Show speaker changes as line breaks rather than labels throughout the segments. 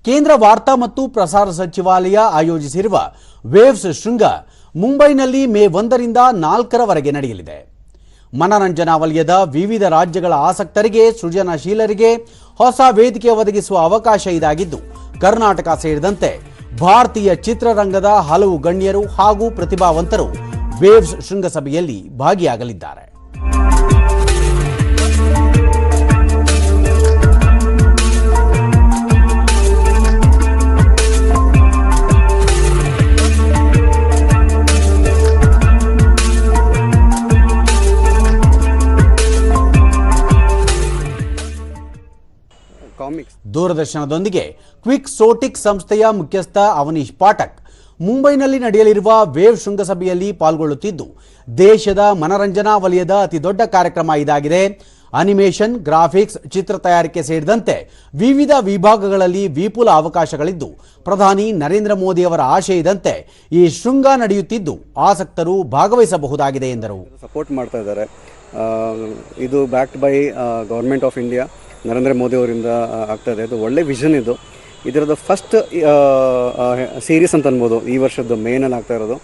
ಕೇಂದ್ರ ವಾರ್ತಾ ಮತ್ತು ಪ್ರಸಾರ ಸಚಿವಾಲಯ ಆಯೋಜಿಸಿರುವ ವೇವ್ಸ್ ಶೃಂಗ ಮುಂಬೈನಲ್ಲಿ ಮೇ 1ರಿಂದ 4ರವರೆಗೆ ನಡೆಯಲಿದೆ. ಮನರಂಜನಾ ವಲಯದ ವಿವಿಧ ರಾಜ್ಯಗಳ ಆಸಕ್ತರಿಗೆ, ಸೃಜನಶೀಲರಿಗೆ ಹೊಸ ವೇದಿಕೆ ಒದಗಿಸುವ ಅವಕಾಶ ಇದಾಗಿದ್ದು, ಕರ್ನಾಟಕ ಸೇರಿದಂತೆ ಭಾರತೀಯ ಚಿತ್ರರಂಗದ ಹಲವು ಗಣ್ಯರು ಹಾಗೂ ಪ್ರತಿಭಾವಂತರು ವೇವ್ಸ್ ಶೃಂಗಸಭೆಯಲ್ಲಿ ಭಾಗಿಯಾಗಲಿದ್ದಾರೆ. ದೂರದರ್ಶನದೊಂದಿಗೆ ಕ್ವಿಕ್ ಸೋಟಿಕ್ ಸಂಸ್ಥೆಯ ಮುಖ್ಯಸ್ಥ ಅವನೀಶ್ ಪಾಠಕ್ ಮುಂಬೈನಲ್ಲಿ ನಡೆಯಲಿರುವ ವೇವ್ ಶೃಂಗಸಭೆಯಲ್ಲಿ ಪಾಲ್ಗೊಳ್ಳುತ್ತಿದ್ದು, ದೇಶದ ಮನರಂಜನಾ ವಲಯದ ಅತಿದೊಡ್ಡ ಕಾರ್ಯಕ್ರಮ ಇದಾಗಿದೆ. ಅನಿಮೇಷನ್, ಗ್ರಾಫಿಕ್ಸ್, ಚಿತ್ರ ತಯಾರಿಕೆ ಸೇರಿದಂತೆ ವಿವಿಧ ವಿಭಾಗಗಳಲ್ಲಿ ವಿಪುಲ ಅವಕಾಶಗಳಿದ್ದು, ಪ್ರಧಾನಿ ನರೇಂದ್ರ ಮೋದಿ ಅವರ ಆಶಯದಂತೆ ಈ ಶೃಂಗ ನಡೆಯುತ್ತಿದ್ದು, ಆಸಕ್ತರು ಭಾಗವಹಿಸಬಹುದಾಗಿದೆ ಎಂದರು.
ಸಪೋರ್ಟ್ ಮಾಡ್ತಾ ಇದ್ದಾರೆ. ಇದು backed by government of India, Narendra Modi ಅವರಿಂದ ಆಗ್ತಾ ಇದೆ. ಇದು ಒಳ್ಳೆ ವಿಷನ್. ಇದರದ್ದು ಫಸ್ಟ್ ಸೀರೀಸ್ ಅಂತ ಅನ್ಬೋದು. ಈ ವರ್ಷದ ಮೇನಲ್ಲಿ ಆಗ್ತಾ ಇರೋದು.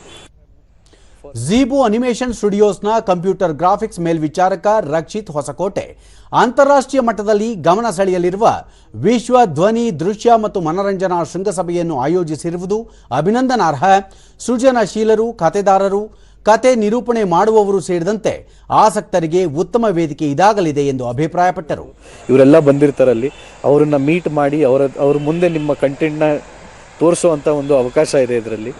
ಝೀಬು ಅನಿಮೇಷನ್ ಸ್ಟುಡಿಯೋಸ್ನ ಕಂಪ್ಯೂಟರ್ ಗ್ರಾಫಿಕ್ಸ್ ಮೇಲ್ವಿಚಾರಕ ರಕ್ಷಿತ್ ಹೊಸಕೋಟೆ ಅಂತಾರಾಷ್ಟ್ರೀಯ ಮಟ್ಟದಲ್ಲಿ ಗಮನ ಸೆಳೆಯಲಿರುವ ವಿಶ್ವ ಧ್ವನಿ, ದೃಶ್ಯ ಮತ್ತು ಮನರಂಜನಾ ಶೃಂಗಸಭೆಯನ್ನು ಆಯೋಜಿಸಿರುವುದು ಅಭಿನಂದನಾರ್ಹ. ಸೃಜನಶೀಲರು, ಕಥೆದಾರರು, ಕತೆ ನಿರೂಪಣೆ ಮಾಡುವವರು ಸೇರಿದಂತೆ ಆಸಕ್ತರಿಗೆ ಉತ್ತಮ ವೇದಿಕೆ ಇದಾಗಲಿದೆ ಎಂದು ಅಭಿಪ್ರಾಯಪಟ್ಟರು.
ಇವರೆಲ್ಲ ಬಂದಿರ್ತಾರಲ್ಲಿ, ಅವರನ್ನ ಮೀಟ್ ಮಾಡಿ ಅವ್ರ ಮುಂದೆ ನಿಮ್ಮ ಕಂಟೆಂಟ್ನ ತೋರಿಸುವಂಥ ಒಂದು ಅವಕಾಶ ಇದೆ ಇದರಲ್ಲಿ.